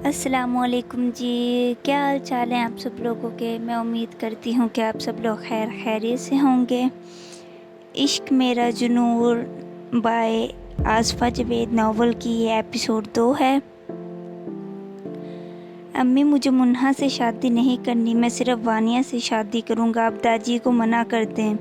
अस्सलाम वालेकुम जी। क्या हाल चाल है आप सब लोगों के। मैं उम्मीद करती हूँ कि आप सब लोग खैर खैरियत से होंगे। इश्क मेरा जुनून बाय आसफ़ा जावेद नावल की ये एपिसोड 2 है। अम्मी मुझे मुन्हा से शादी नहीं करनी, मैं सिर्फ वानिया से शादी करूँगा, आप दादी को मना कर दें।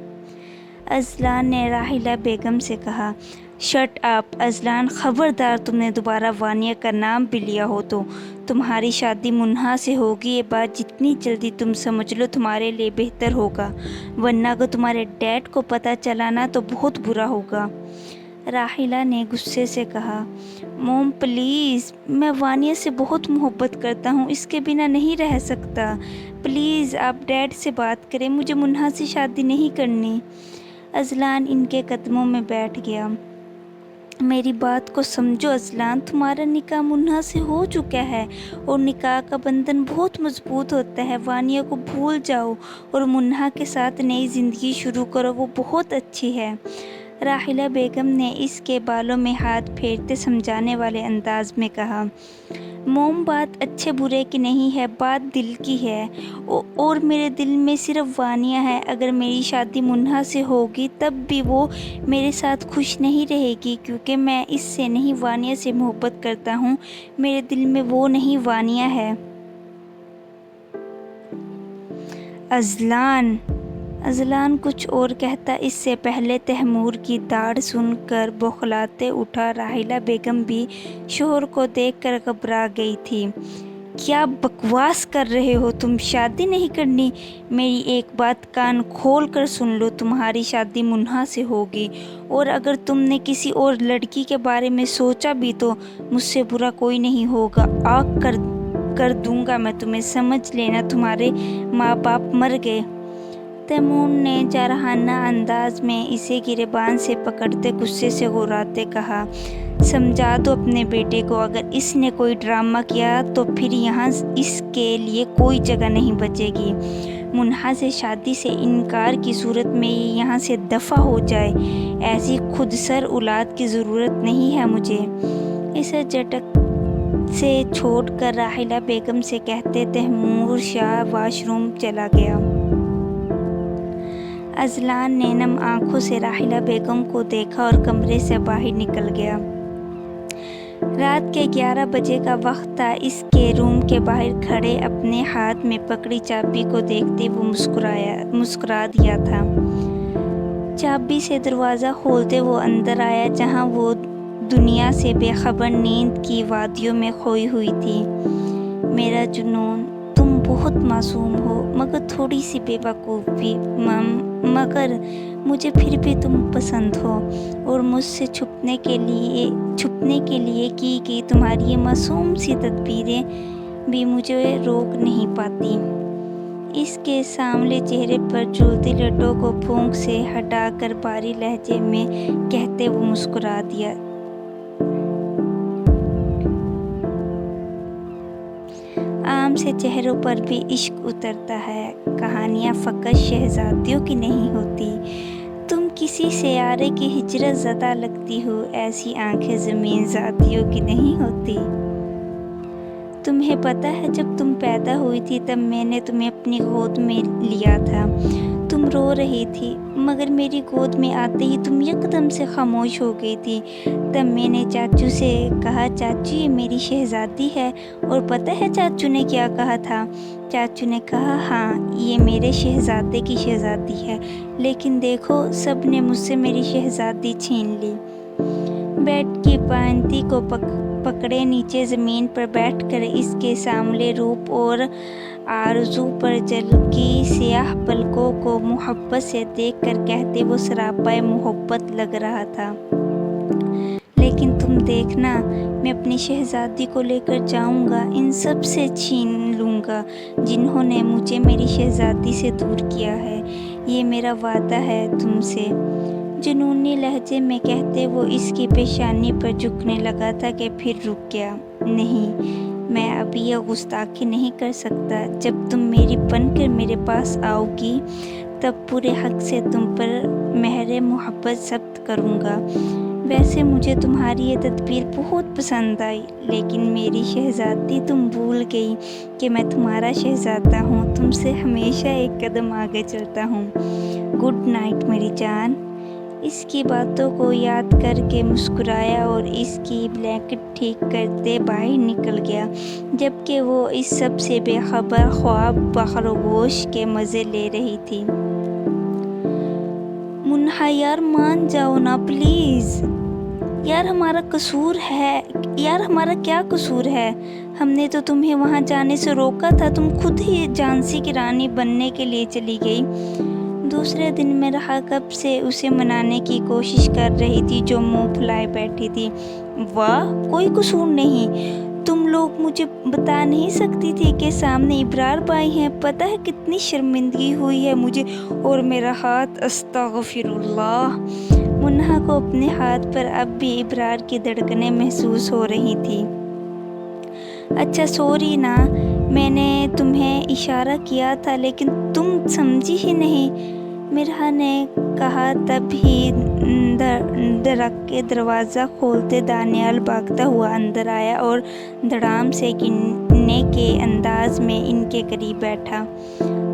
अजलान ने राहिला बेगम से कहा। शट अप अजलान, ख़बरदार तुमने दोबारा वानिया का नाम भी लिया हो तो तुम्हारी शादी मुन्हा से होगी। ये बात जितनी जल्दी तुम समझ लो तुम्हारे लिए बेहतर होगा, वरना अगर तुम्हारे डैड को पता चला ना तो बहुत बुरा होगा। राहिला ने गुस्से से कहा। मोम प्लीज़, मैं वानिया से बहुत मोहब्बत करता हूँ, इसके बिना नहीं रह सकता। प्लीज़ आप डैड से बात करें, मुझे मुन्हा से शादी नहीं करनी। अजलान इनके कदमों में बैठ गया। मेरी बात को समझो अजलान, तुम्हारा निकाह मुन्हा से हो चुका है और निकाह का बंधन बहुत मजबूत होता है। वानिया को भूल जाओ और मुन्हा के साथ नई ज़िंदगी शुरू करो, वो बहुत अच्छी है। राहिला बेगम ने इसके बालों में हाथ फेरते समझाने वाले अंदाज में कहा। मोम, बात अच्छे बुरे की नहीं है, बात दिल की है और मेरे दिल में सिर्फ वानिया है। अगर मेरी शादी मुन्हा से होगी तब भी वो मेरे साथ खुश नहीं रहेगी, क्योंकि मैं इससे नहीं वानिया से मोहब्बत करता हूँ। मेरे दिल में वो नहीं वानिया है। अजलान कुछ और कहता इससे पहले तैमूर की दाढ़ सुनकर बौखलाते उठा। राहिला बेगम भी शोहर को देखकर घबरा गई थी। क्या बकवास कर रहे हो तुम, शादी नहीं करनी? मेरी एक बात कान खोल कर सुन लो, तुम्हारी शादी मुन्हा से होगी और अगर तुमने किसी और लड़की के बारे में सोचा भी तो मुझसे बुरा कोई नहीं होगा। आग कर दूंगा मैं तुम्हें, समझ लेना तुम्हारे माँ बाप मर गए। तैमूर ने जारहाना अंदाज में इसे गिरेबान से पकड़ते गुस्से से घुराते कहा। समझा दो अपने बेटे को, अगर इसने कोई ड्रामा किया तो फिर यहाँ इसके लिए कोई जगह नहीं बचेगी। मुन्हा से शादी से इनकार की सूरत में ये यहाँ से दफ़ा हो जाए। ऐसी खुदसर औलाद की ज़रूरत नहीं है मुझे। इसे झटक से छोड़कर राहिला बेगम से कहते तैमूर शाह वॉशरूम चला गया। अजलान ने नम आंखों से राहिला बेगम को देखा और कमरे से बाहर निकल गया। रात के 11 बजे का वक्त था। इसके रूम के बाहर खड़े अपने हाथ में पकड़ी चाबी को देखते वो मुस्कुरा दिया था। चाबी से दरवाज़ा खोलते वो अंदर आया, जहां वो दुनिया से बेखबर नींद की वादियों में खोई हुई थी। मेरा जुनून, तुम बहुत मासूम हो मगर थोड़ी सी बेवकूफ़ भी। मगर मुझे फिर भी तुम पसंद हो और मुझसे छुपने के लिए की गई तुम्हारी ये मासूम सी तदबीरें भी मुझे रोक नहीं पाती। इसके सामने चेहरे पर झूलती लटों को फूंक से हटाकर भारी लहजे में कहते वो मुस्कुरा दिया। आम से चेहरों पर भी इश्क उतरता है। कहानियाँ फ़कत शहज़ादियों की नहीं होती। तुम किसी सियारे की हिजरत ज़दा लगती हो, ऐसी आंखें ज़मीन ज़ातियों की नहीं होती। तुम्हें पता है जब तुम पैदा हुई थी तब मैंने तुम्हें अपनी गोद में लिया था। तुम रो रही थी मगर मेरी गोद में आते ही तुम एकदम से खामोश हो गई थी। तब मैंने चाचू से कहा, चाचू ये मेरी शहज़ादी है। और पता है चाचू ने क्या कहा था? चाचू ने कहा, हाँ ये मेरे शहज़ादे की शहज़ादी है, लेकिन देखो सब ने मुझसे मेरी शहज़ादी छीन ली। बेड की पायंती को पकड़े नीचे ज़मीन पर बैठकर इसके सामने रूप और आरज़ू पर जलती स्याह पलकों को मोहब्बत से देखकर कहते वो सरापाए मोहब्बत लग रहा था। लेकिन तुम देखना, मैं अपनी शहज़ादी को लेकर जाऊंगा, इन सब से छीन लूँगा जिन्होंने मुझे मेरी शहज़ादी से दूर किया है। ये मेरा वादा है तुमसे। जुनूनी लहजे में कहते वो इसकी पेशानी पर झुकने लगा था कि फिर रुक गया। नहीं, मैं अभी यह गुस्ताखी नहीं कर सकता। जब तुम मेरी बनकर मेरे पास आओगी तब पूरे हक से तुम पर मेहर मोहब्बत ज़ब्त करूँगा। वैसे मुझे तुम्हारी ये तदबीर बहुत पसंद आई, लेकिन मेरी शहज़ादी तुम भूल गई कि मैं तुम्हारा शहज़ादा हूँ, तुमसे हमेशा एक कदम आगे चलता हूँ। गुड नाइट मेरी जान। इसकी बातों को याद करके मुस्कुराया और इसकी ब्लैंकेट ठीक करते बाहर निकल गया, जबकि वो इस सब से बेखबर ख्वाब बखरगोश के मज़े ले रही थी। मुन्हा यार मान जाओ ना प्लीज़। यार हमारा कसूर है, यार हमारा क्या कसूर है? हमने तो तुम्हें वहाँ जाने से रोका था, तुम खुद ही झांसी की रानी बनने के लिए चली गई। दूसरे दिन में रहा कब से उसे मनाने की कोशिश कर रही थी, जो मुंह फुलाए बैठी थी। वाह, कोई कसूर नहीं। तुम लोग मुझे बता नहीं सकती थी कि सामने इब्रार भाई हैं? पता है कितनी शर्मिंदगी हुई है मुझे और मेरा हाथ, अस्तगफिरुल्लाह। मुन्हा को अपने हाथ पर अब भी इब्रार की धड़कनें महसूस हो रही थी। अच्छा सॉरी ना, मैंने तुम्हें इशारा किया था लेकिन तुम समझी ही नहीं, मिरहा ने कहा। तभी धड़क के दरवाज़ा खोलते दानियाल भागता हुआ अंदर आया और धड़ाम से गिनने के अंदाज में इनके करीब बैठा।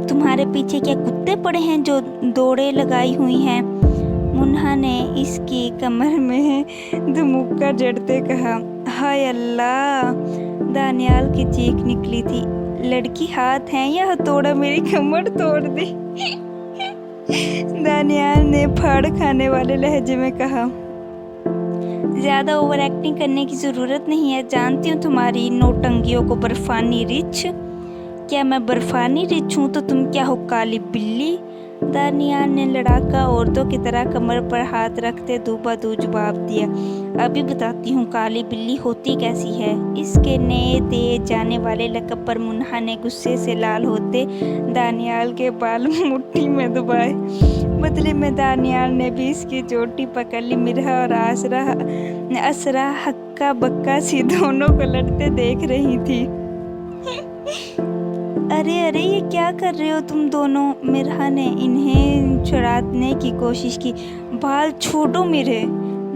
तुम्हारे पीछे क्या कुत्ते पड़े हैं जो दौड़े लगाई हुई हैं? मुन्हा ने इसकी कमर में धमुक्का जड़ते कहा। हाय अल्लाह, दानियाल की चीख निकली थी। लड़की हाथ है या हथौड़ा मेरी कमर तोड़ दी। दानियाल ने फाड़ खाने वाले लहजे में कहा। ज़्यादा ओवर एक्टिंग करने की ज़रूरत नहीं है, जानती हूँ तुम्हारी नौटंगियों को। बर्फानी रिच? क्या मैं बर्फानी रिच हूँ तो तुम क्या हो, काली बिल्ली? दानियाल ने लड़ाका औरतों की तरह कमर पर हाथ रखते दूबा-दू जवाब दिया। अभी बताती हूँ काली बिल्ली होती कैसी है। इसके नए दिए जाने वाले लक़ब पर मुन्हा ने गुस्से से लाल होते दानियाल के बाल मुट्ठी में दबाए। बदले में दानियाल ने भी इसकी चोटी पकड़ ली। मिरहा और असरा हक्का बक्का सी दोनों को लड़ते देख रही थी। अरे अरे, ये क्या कर रहे हो तुम दोनों? मिरहा ने इन्हें छुड़ाने की कोशिश की। बाल छोड़ो मेरे।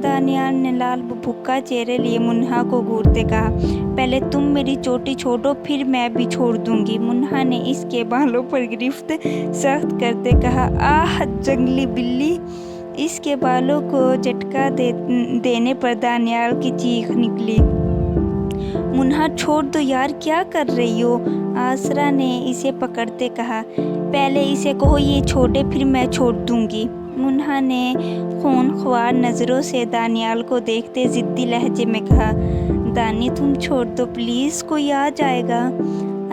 दानियाल ने लाल भुक्का चेहरे लिए मुन्हा को घूरते कहा। पहले तुम मेरी चोटी छोड़ो, फिर मैं भी छोड़ दूंगी। मुन्हा ने इसके बालों पर गिरफ्त सख्त करते कहा। आह जंगली बिल्ली। इसके बालों को झटका देने पर दानियाल की चीख निकली। मुन्हा छोड़ दो यार, क्या कर रही हो? आसरा ने इसे पकड़ते कहा। पहले इसे कहो ये छोड़े, फिर मैं छोड़ दूंगी। मुन्हा ने खूनख्वार नज़रों से दानियाल को देखते ज़िद्दी लहजे में कहा। दानी तुम छोड़ दो प्लीज़, कोई आ जाएगा।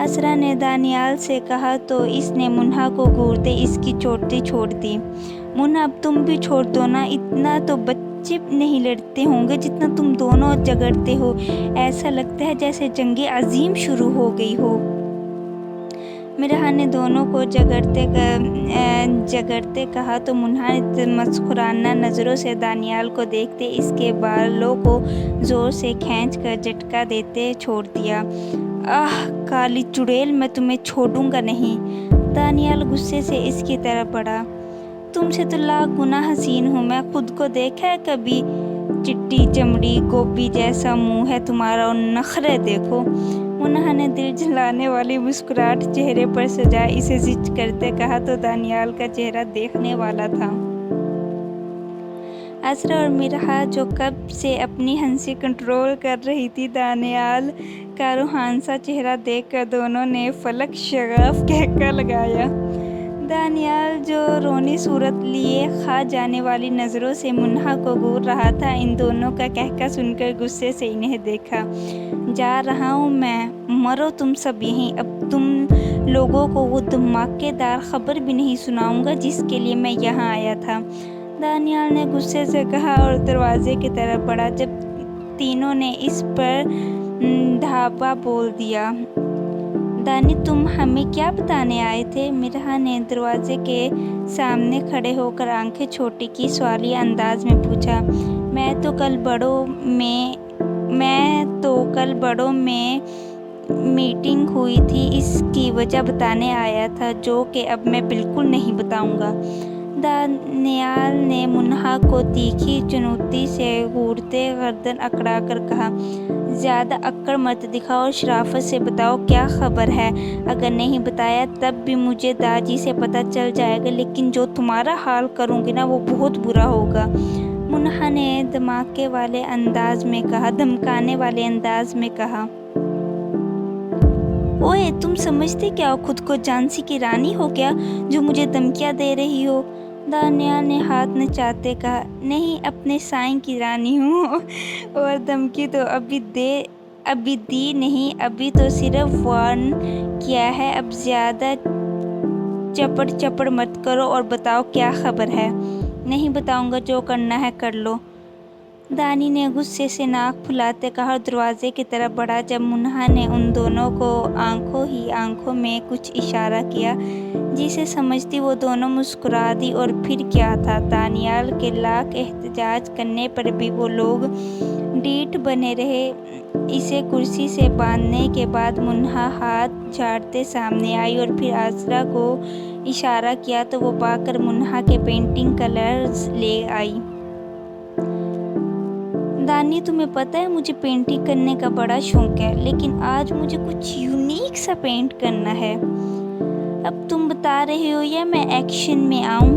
असरा ने दानियाल से कहा तो इसने मुन्हा को घूरते इसकी चोटी छोड़ दी। मुन्हा अब तुम भी छोड़ दो ना, इतना तो बच्चे नहीं लड़ते होंगे जितना तुम दोनों झगड़ते हो। ऐसा लगता है जैसे जंग अजीम शुरू हो गई हो। मिरहा ने दोनों को झगड़ते कहा तो मुन्हा ने मस्कुराना नज़रों से दानियाल को देखते इसके बालों को ज़ोर से खींचकर झटका देते छोड़ दिया। आह काली चुड़ैल, मैं तुम्हें छोड़ूंगा नहीं। दानियाल गुस्से से इसकी तरफ बढ़ा। तुमसे तो लाख गुना हसीन हूँ मैं, खुद को देखा है कभी? चिट्टी चमड़ी गोभी जैसा मुंह है तुम्हारा और नखरे देखो। मुन्हा ने दिल जलाने वाली मुस्कुराहट चेहरे पर सजाए इसे जिच करते कहा तो दानियाल का चेहरा देखने वाला था। असरा और मिरहा जो कब से अपनी हंसी कंट्रोल कर रही थी, दानियाल का रूहानसा चेहरा देखकर दोनों ने फलक शगाफ कहका लगाया। दानियाल जो रोनी सूरत लिए खा जाने वाली नज़रों से मुन्हा को घूर रहा था, इन दोनों का कहका सुनकर गुस्से से इन्हें देखा। जा रहा हूँ मैं, मरो तुम सब यहीं। अब तुम लोगों को वो धमाकेदार खबर भी नहीं सुनाऊंगा जिसके लिए मैं यहाँ आया था। दानियाल ने गुस्से से कहा और दरवाजे की तरफ बढ़ा जब तीनों ने इस पर धावा बोल दिया। दानी तुम हमें क्या बताने आए थे? मिरहा ने दरवाजे के सामने खड़े होकर आंखें छोटी की सवालिया अंदाज में पूछा। मैं तो कल बड़ों में मीटिंग हुई थी, इसकी वजह बताने आया था, जो कि अब मैं बिल्कुल नहीं बताऊंगा। दानियाल ने मुन्हा को तीखी चुनौती से घूरते गर्दन अकड़ा कर कहा, ज़्यादा अक्कड़ मत दिखाओ और शराफत से बताओ क्या खबर है। अगर नहीं बताया तब भी मुझे दादी से पता चल जाएगा, लेकिन जो तुम्हारा हाल करूँगी ना वो बहुत बुरा होगा। मुन्हा ने धमकाने वाले अंदाज में कहा, ओए तुम समझते क्या हो खुद को, झांसी की रानी हो क्या जो मुझे धमकियाँ दे रही हो। दानियाल ने हाथ नचाते कहा, नहीं अपने साईं की रानी हूँ और धमकी तो अभी दी नहीं, अभी तो सिर्फ वार्न किया है। अब ज़्यादा चपड़ मत करो और बताओ क्या खबर है। नहीं बताऊंगा, जो करना है कर लो। दानी ने गुस्से से नाक फुलाते कहा और दरवाजे की तरफ बढ़ा। जब मुन्हा ने उन दोनों को आंखों में कुछ इशारा किया जिसे समझती वो दोनों मुस्कुरा दी। और फिर क्या था, दानियाल के लाख एहतजाज करने पर भी वो लोग डीठ बने रहे। इसे कुर्सी से बांधने के बाद मुन्हा हाथ झाड़ते सामने आई और फिर आसरा को इशारा किया तो वो पाकर मुन्हा के पेंटिंग कलर्स ले आई। दानी तुम्हें पता है मुझे पेंटिंग करने का बड़ा शौक है, लेकिन आज मुझे कुछ यूनिक सा पेंट करना है। अब तुम बता रहे हो या मैं एक्शन में आऊँ।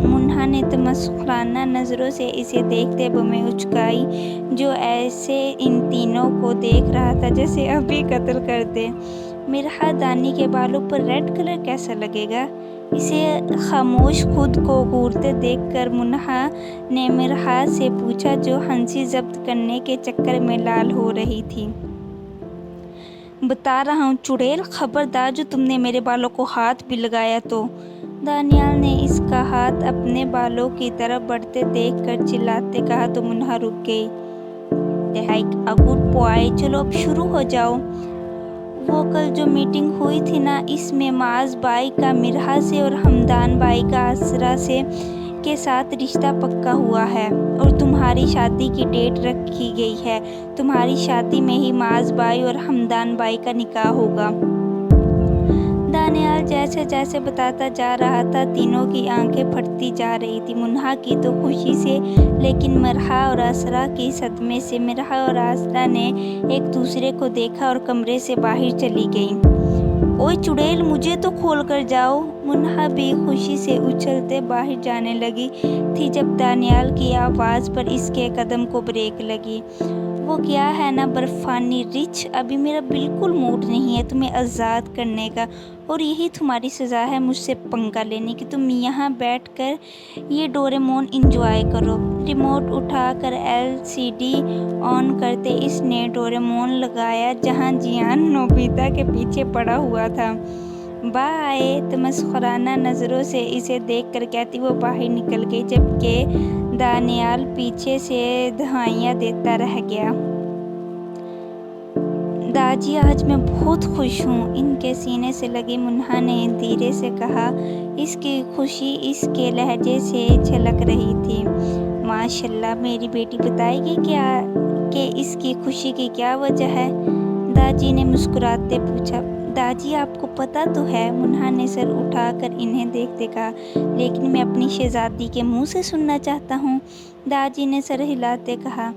मुन्हा ने तमस्खुराना नज़रों से इसे देखते बमें उचकाई, जो ऐसे इन तीनों को देख रहा था जैसे अभी कत्ल कर दे। मिरहा दानी के बालों पर रेड कलर कैसा लगेगा। इसे खामोश खुद को घूरते देखकर मुन्हा ने मिरहा से पूछा, जो हंसी जब्त करने के चक्कर में लाल हो रही थी। बता रहा हूँ चुड़ैल, खबरदार जो तुमने मेरे बालों को हाथ भी लगाया तो। दानियाल ने इसका हाथ अपने बालों की तरफ बढ़ते देखकर चिल्लाते कहा तो मुन्हा रुक गई। अ गुड बॉय, चलो अब शुरू हो जाओ। वो कल जो मीटिंग हुई थी ना, इसमें माज बाई का मिरहा से और हमदान बाई का आसरा से के साथ रिश्ता पक्का हुआ है और तुम्हारी शादी की डेट रखी गई है। तुम्हारी शादी में ही माज बाई और हमदान बाई का निकाह होगा। दानियाल जैसे जैसे बताता जा रहा था, तीनों की आंखें फटती जा रही थी। मुन्हा की तो खुशी से, लेकिन मिरहा और आसरा की सदमे से। मिरहा और आसरा ने एक दूसरे को देखा और कमरे से बाहर चली गई। ओए चुड़ैल, मुझे तो खोल कर जाओ। मुन्हा भी खुशी से उछलते बाहर जाने लगी थी जब दानियाल की आवाज़ पर इसके कदम को ब्रेक लगी। वो क्या है ना बर्फानी रिच, अभी मेरा बिल्कुल मूड नहीं है तुम्हें आज़ाद करने का, और यही तुम्हारी सज़ा है मुझसे पंगा लेने की। तुम यहाँ बैठकर ये डोरेमोन एंजॉय करो। रिमोट उठाकर LCD ऑन करते इसने डोरेमोन लगाया, जहाँ जियान नोबिता के पीछे पड़ा हुआ था। बाय, तमस्खुराना नज़रों से इसे देखकर कहती वो बाहर निकल गई, जबकि दानियाल पीछे से दहाइयाँ देता रह गया। दादी, आज मैं बहुत खुश हूँ, इनके सीने से लगी मुन्हा ने धीरे से कहा। इसकी खुशी इसके लहजे से झलक रही थी। माशाल्लाह, मेरी बेटी बताएगी क्या कि इसकी खुशी की क्या वजह है। दादी ने मुस्कुराते पूछा। दादी, आपको पता तो है, मुन्हा ने सर उठाकर इन्हें देखते कहा, लेकिन मैं अपनी शहजादी के मुंह से सुनना चाहता हूँ। दादी ने सर हिलाते कहा,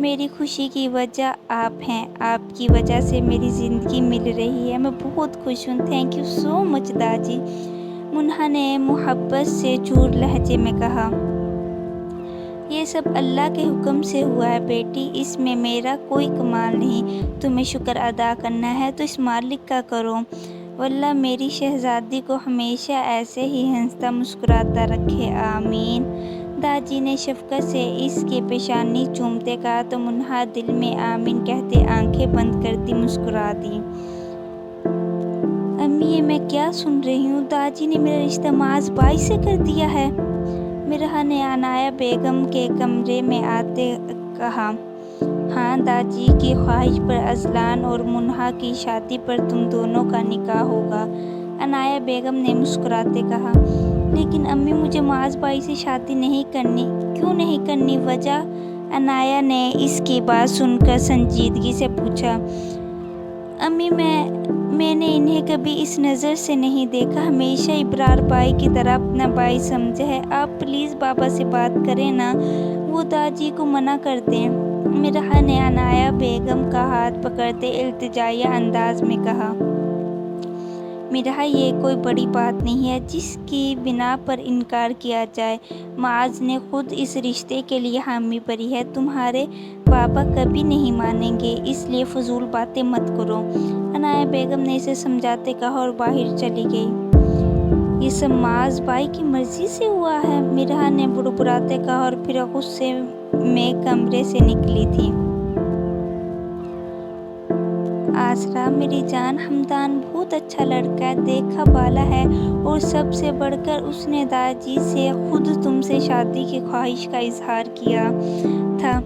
मेरी खुशी की वजह आप हैं, आपकी वजह से मेरी ज़िंदगी मिल रही है, मैं बहुत खुश हूँ। थैंक यू सो मच दादी, मुन्हा ने मोहब्बत से चूर लहजे में कहा। ये सब अल्लाह के हुक्म से हुआ है बेटी, इसमें मेरा कोई कमाल नहीं। तुम्हें शुक्र अदा करना है तो इस मालिक का करो। वल्लाह मेरी शहजादी को हमेशा ऐसे ही हंसता मुस्कुराता रखे, आमीन। दादी ने शफकत से इसकी पेशानी चूमते कहा तो मुन्हा दिल में आमीन कहते आंखें बंद करती मुस्कुरा दी। अम्मी, ये मैं क्या सुन रही हूँ, दादी ने मेरा रिश्ता माज बाई से कर दिया है। मिरहा ने अनाया बेगम के कमरे में आते कहा, हाँ, दादी की ख्वाहिश पर अजलान और मुन्हा की शादी पर तुम दोनों का निकाह होगा। अनाया बेगम ने मुस्कुराते कहा, लेकिन अम्मी मुझे माज बाई से शादी नहीं करनी। क्यों नहीं करनी, वजह? अनाया ने इसकी बात सुनकर संजीदगी से पूछा। अम्मी, मैंने इन्हें कभी इस नज़र से नहीं देखा, हमेशा इब्रार बाई की तरह इतना भाई समझा है, आप प्लीज़ बाबा से बात करें ना, वो दादी को मना कर दें। मिराह ने अनाया बेगम का हाथ पकड़ते इल्तिजाया अंदाज में कहा, मिराह ये कोई बड़ी बात नहीं है जिसकी बिना पर इनकार किया जाए। माज ने खुद इस रिश्ते के लिए हामी भरी है, तुम्हारे बाबा कभी नहीं मानेंगे, इसलिए फजूल बातें मत करो। अनाया बेगम ने इसे समझाते कहा और बाहर चली गई। ये सब माज भाई की मर्जी से हुआ है, मिराह ने बुड़बुड़ाते कहा और फिर गुस्से में कमरे से निकली थी। आसरा मेरी जान, हमदान बहुत अच्छा लड़का है, देखा बाला है, और सबसे बढ़कर उसने दादी से खुद तुमसे शादी की ख्वाहिश का इजहार किया था।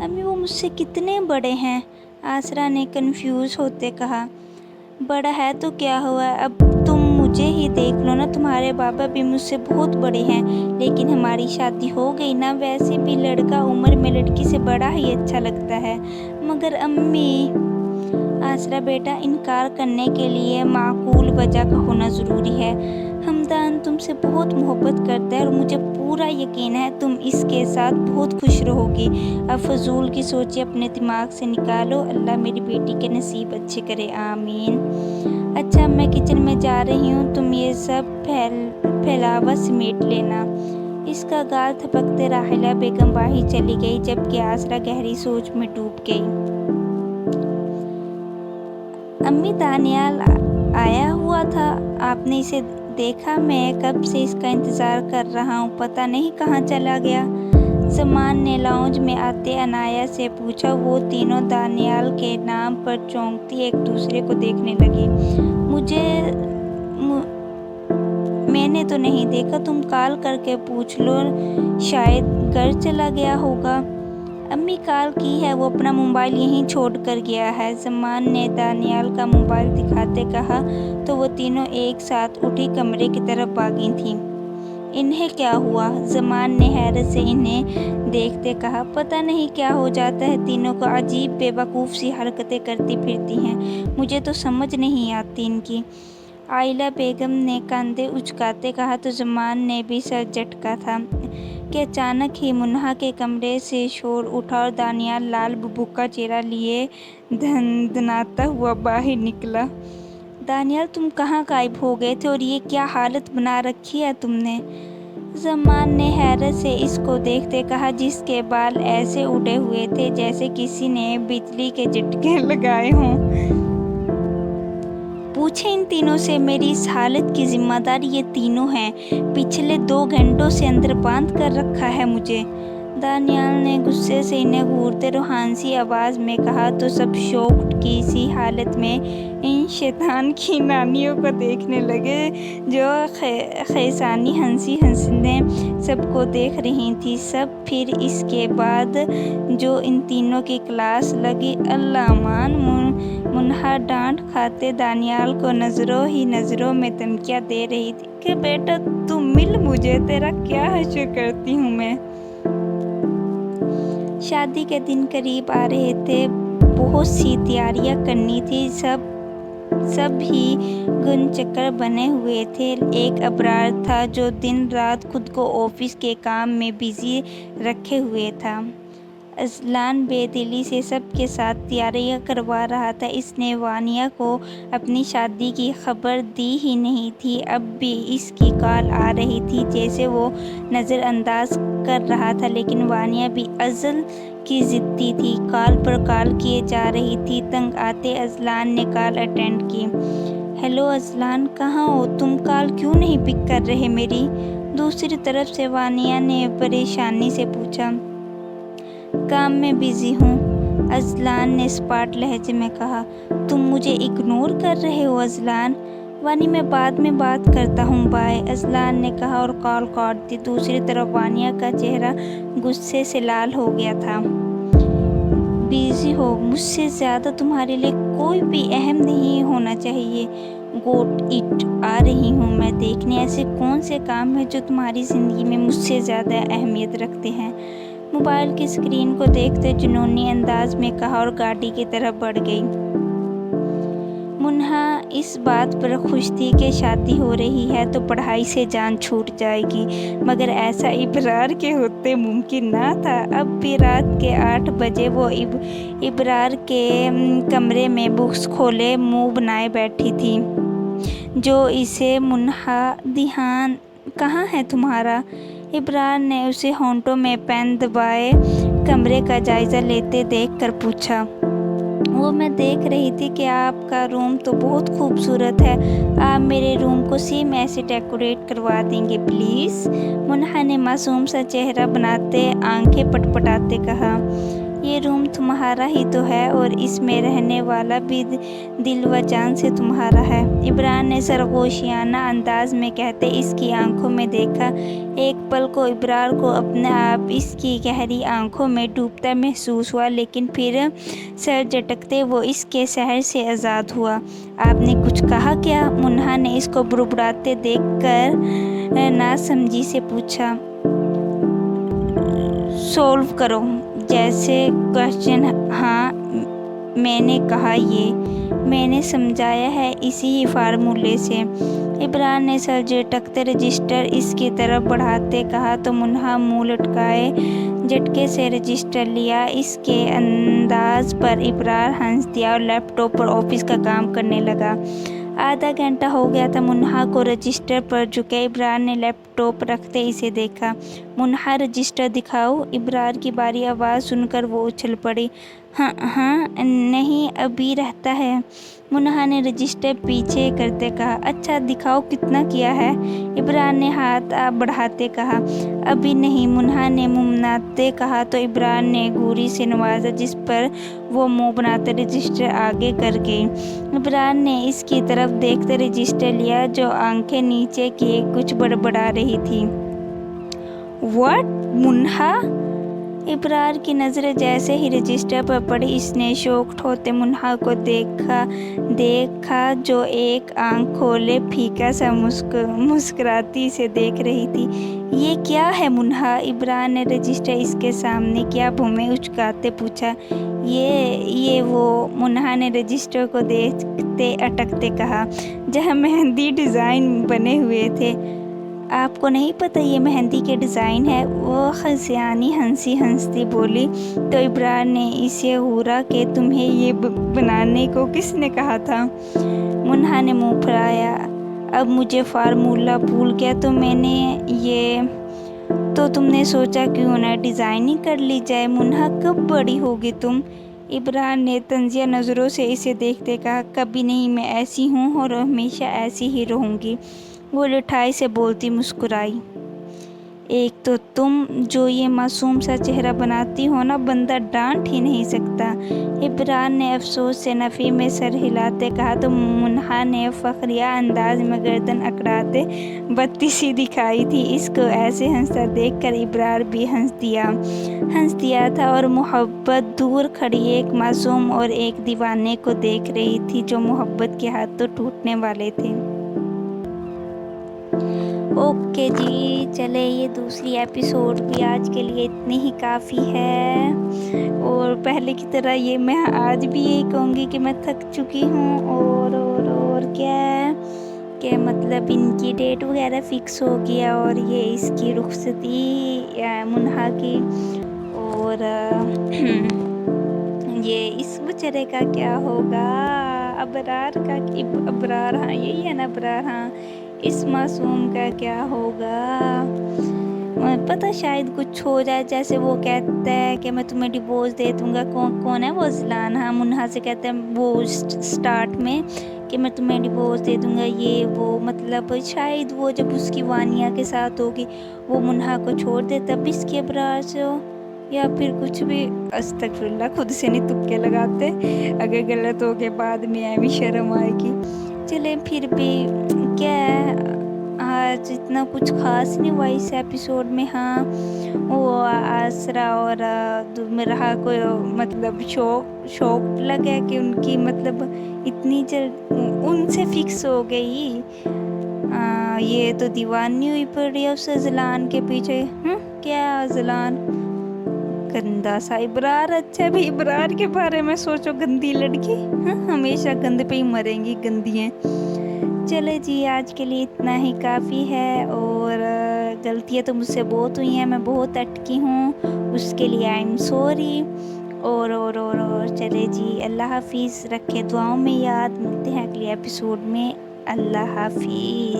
अम्मी वो मुझसे कितने बड़े हैं? आसरा ने कंफ्यूज होते कहा। बड़ा है तो क्या हुआ, अब तुम मुझे ही देख लो ना, तुम्हारे बाबा भी मुझसे बहुत बड़े हैं, लेकिन हमारी शादी हो गई ना, वैसे भी लड़का उम्र में लड़की से बड़ा ही अच्छा लगता है। मगर अम्मी, आसरा बेटा, इनकार करने के लिए माकूल वजह का होना ज़रूरी है। हमदान तुमसे बहुत मोहब्बत करता है और मुझे पूरा यकीन है तुम इसके साथ बहुत खुश रहोगी। अब फजूल की सोचें अपने दिमाग से निकालो, अल्लाह मेरी बेटी के नसीब अच्छे करे, आमीन। अच्छा, मैं किचन में जा रही हूँ, तुम ये सब फैलावा समेट लेना। इसका गाल थपकते राहिला बेगम बाहर चली गई, जबकि आसरा गहरी सोच में डूब गई। अम्मी, दानियाल आया हुआ था, आपने इसे देखा? मैं कब से इसका इंतज़ार कर रहा हूँ, पता नहीं कहाँ चला गया। जमान ने लाउंज में आते अनाया से पूछा। वो तीनों दानियाल के नाम पर चौंकती एक दूसरे को देखने लगी। मैंने तो नहीं देखा, तुम कॉल करके पूछ लो, शायद घर चला गया होगा। अम्मी कॉल की है, वो अपना मोबाइल यहीं छोड़ कर गया है। जमान ने दानियाल का मोबाइल दिखाते कहा तो वो तीनों एक साथ उठी कमरे की तरफ भागी थीं। इन्हें क्या हुआ? जमान ने हैरत से इन्हें देखते कहा। पता नहीं क्या हो जाता है तीनों को, अजीब बेवकूफ़ सी हरकतें करती फिरती हैं, मुझे तो समझ नहीं आती इनकी। आइला बेगम ने कंधे उचकाते कहा तो जमान ने भी सर झटका था कि अचानक ही मुन्हा के कमरे से शोर उठा और दानियाल लाल भुभुक्का चेहरा लिए धनधनाता हुआ बाहर निकला। दानियाल, तुम कहाँ गायब हो गए थे और ये क्या हालत बना रखी है तुमने? जमान ने हैरत से इसको देखते कहा, जिसके बाल ऐसे उड़े हुए थे जैसे किसी ने बिजली के झटके लगाए हों। पूछे इन तीनों से, मेरी इस हालत की जिम्मेदार ये तीनों हैं, पिछले 2 घंटों से अंदर बांध कर रखा है मुझे। दानियाल ने गुस्से से इन्हें घूरते रुहानसी आवाज़ में कहा तो सब शॉक्ड की सी हालत में इन शैतान की नानियों को देखने लगे, जो खैसानी हंसी हंसने सबको देख रही थी। सब फिर इसके बाद जो इन तीनों की क्लास लगी, अल्लाह मान। मुन्हा डांट खाते दानियाल को नज़रों ही नज़रों में धमकियाँ दे रही थी कि बेटा तू मिल मुझे, तेरा क्या हश्र करती हूँ मैं। शादी के दिन करीब आ रहे थे, बहुत सी तैयारियां करनी थी, सब ही गुन चक्कर बने हुए थे। एक अबरार था जो दिन रात खुद को ऑफिस के काम में बिजी रखे हुए था। अजलान बेदिली से सबके साथ तैयारियां करवा रहा था। इसने वानिया को अपनी शादी की खबर दी ही नहीं थी, अब भी इसकी कॉल आ रही थी जैसे वो नज़रअंदाज कर रहा था, लेकिन वानिया भी अजल की ज़िद्दी थी, कॉल पर कॉल किए जा रही थी। तंग आते अजलान ने कॉल अटेंड की। हेलो अजलान, कहाँ हो तुम? कॉल क्यों नहीं पिक कर रहे मेरी? दूसरी तरफ से वानिया ने परेशानी से पूछा। काम में बिजी हूँ, अजलान ने स्पाट लहजे में कहा। तुम मुझे इग्नोर कर रहे हो अजलान? वानी, मैं बाद में बात करता हूँ, बाय, अजलान ने कहा और कॉल काट दी। दूसरी तरफ वानिया का चेहरा गुस्से से लाल हो गया था। बिजी हो, मुझसे ज़्यादा तुम्हारे लिए कोई भी अहम नहीं होना चाहिए। गोट इट, आ रही हूँ मैं देखने ऐसे कौन से काम हैं जो तुम्हारी ज़िंदगी में मुझसे ज़्यादा अहमियत रखते हैं। मोबाइल की स्क्रीन को देखते जुनूनी अंदाज में कहा और गाड़ी की तरफ बढ़ गई। मुन्हा इस बात पर खुश थी कि शादी हो रही है तो पढ़ाई से जान छूट जाएगी, मगर ऐसा इब्रार के होते मुमकिन ना था। अब भी रात के 8 बजे वो इब्रार के कमरे में बुक्स खोले मुंह बनाए बैठी थी। जो इसे मुन्हा, ध्यान कहाँ है तुम्हारा? इब्रार ने उसे होंठों में पेन दबाए कमरे का जायजा लेते देखकर पूछा। वो मैं देख रही थी कि आपका रूम तो बहुत खूबसूरत है, आप मेरे रूम को सेम ऐसे डेकोरेट करवा देंगे प्लीज़? मुन्हा ने मासूम सा चेहरा बनाते आंखें पटपटाते कहा। ये रूम तुम्हारा ही तो है और इसमें रहने वाला भी दिल व जान से तुम्हारा है, इब्रार ने सरगोशियाना अंदाज में कहते इसकी आंखों में देखा। एक पल को इब्रार को अपने आप इसकी गहरी आंखों में डूबता महसूस हुआ, लेकिन फिर सर झटकते वो इसके सहर से आज़ाद हुआ। आपने कुछ कहा क्या? मुन्हा ने इसको बुड़बुड़ाते देखकर नासमझी से पूछा। सॉल्व करो जैसे क्वेश्चन। हाँ, मैंने कहा ये मैंने समझाया है इसी ही फार्मूले से, इब्रार ने सर झटकते रजिस्टर इसकी तरफ बढ़ाते कहा तो मुन्हा मुंह लटकाए झटके से रजिस्टर लिया। इसके अंदाज पर इब्रार हंस दिया और लैपटॉप पर ऑफिस का काम करने लगा। आधा घंटा हो गया था मुन्हा को रजिस्टर पर झुके। इब्रार ने लैपटॉप रखते इसे देखा। मुन्हा रजिस्टर दिखाओ, इब्रार की बारी आवाज़ सुनकर वो उछल पड़ी। हाँ नहीं अभी रहता है, मुन्हा ने रजिस्टर पीछे करते कहा। अच्छा दिखाओ कितना किया है, इब्रार ने हाथ आप बढ़ाते कहा। अभी नहीं, मुन्हा ने मुमनाते कहा तो इब्रार ने घूरी से नवाजा जिस पर वो मुंह बनाते रजिस्टर आगे कर गई। इब्रार ने इसकी तरफ देखते रजिस्टर लिया जो आंखें नीचे किए कुछ बड़बड़ा रही थी। व्हाट? मुन्हा? इब्रार की नज़रें जैसे ही रजिस्टर पर पड़ी इसने शौक होते मुन्हा को देखा जो एक आंख खोले फीका सा मुस्कुराती से देख रही थी। ये क्या है मुन्हा? इब्रार ने रजिस्टर इसके सामने किया, भूमि उचकाते पूछा। ये वो, मुन्हा ने रजिस्टर को देखते अटकते कहा, जहाँ मेहंदी डिज़ाइन बने हुए थे। आपको नहीं पता ये मेहंदी के डिज़ाइन है? वो खसियानी हंसती बोली तो इब्रार ने इसे घूरा कि तुम्हें ये बनाने को किसने कहा था? मुन्हा ने मुंह फुलाया। अब मुझे फार्मूला भूल गया तो तुमने सोचा क्यों ना डिज़ाइनिंग कर ली जाए? मुन्हा कब बड़ी होगी तुम? इब्रार ने तंजिया नज़रों से इसे देखते कहा। कभी नहीं, मैं ऐसी हूँ और हमेशा ऐसी ही रहूँगी, वो लिठाई से बोलती मुस्कुराई। एक तो तुम जो ये मासूम सा चेहरा बनाती हो ना, बंदा डांट ही नहीं सकता, इब्रार ने अफसोस से नफ़ी में सर हिलाते कहा तो मुन्हा ने फखरिया अंदाज में गर्दन अकड़ाते बत्ती सी दिखाई थी। इसको ऐसे हंसता देखकर इब्रार भी हंस दिया था और मोहब्बत दूर खड़ी एक मासूम और एक दीवाने को देख रही थी जो मोहब्बत के हाथों टूटने वाले थे। ओके जी, चले ये दूसरी एपिसोड भी आज के लिए इतनी ही काफ़ी है। और पहले की तरह ये मैं आज भी यही कहूँगी कि मैं थक चुकी हूँ और क्या है कि मतलब इनकी डेट वगैरह फ़िक्स हो गया और ये इसकी रुखसती मुन्हा की और ये इस बेचारे का क्या होगा? अबरार, हाँ यही है ना, अबरार, हाँ इस मासूम का क्या होगा? पता शायद कुछ हो जाए, जैसे वो कहता है कि मैं तुम्हें डिवोर्स दे दूंगा। कौन है वो? अज़लान। हाँ, मुन्हा से कहता है वो स्टार्ट में कि मैं तुम्हें डिवोर्स दे दूंगा, ये वो मतलब शायद वो जब उसकी वानिया के साथ होगी वो मुन्हा को छोड़ दे तब इसके अबरार से हो, या फिर कुछ भी। अस्तगफिरुल्लाह, खुद से नहीं तुक्के लगाते, अगर गलत हो के बाद में ऐवी शर्म आएगी। चले फिर भी क्या है, आज इतना कुछ खास नहीं हुआ इस एपिसोड में। हाँ, वो आसरा और दुमराह को मतलब शौक लगा कि उनकी मतलब इतनी जल्द उनसे फिक्स हो गई। ये तो दीवानी हुई पड़ी है उस अज़लान के पीछे। क्या अज़लान? गंदा सा इब्रार। अच्छा भाई, इब्रार के बारे में सोचो, गंदी लड़की। हाँ, हमेशा गंद पे ही मरेंगी, गंदी हैं। चले जी, आज के लिए इतना ही काफ़ी है। और गलतियाँ तो मुझसे बहुत हुई हैं, मैं बहुत अटकी हूँ, उसके लिए आई एम सॉरी। और चले जी, अल्लाह हाफिज़। रखे दुआओं में याद। मिलते हैं अगले एपिसोड में। अल्लाह हाफिज़।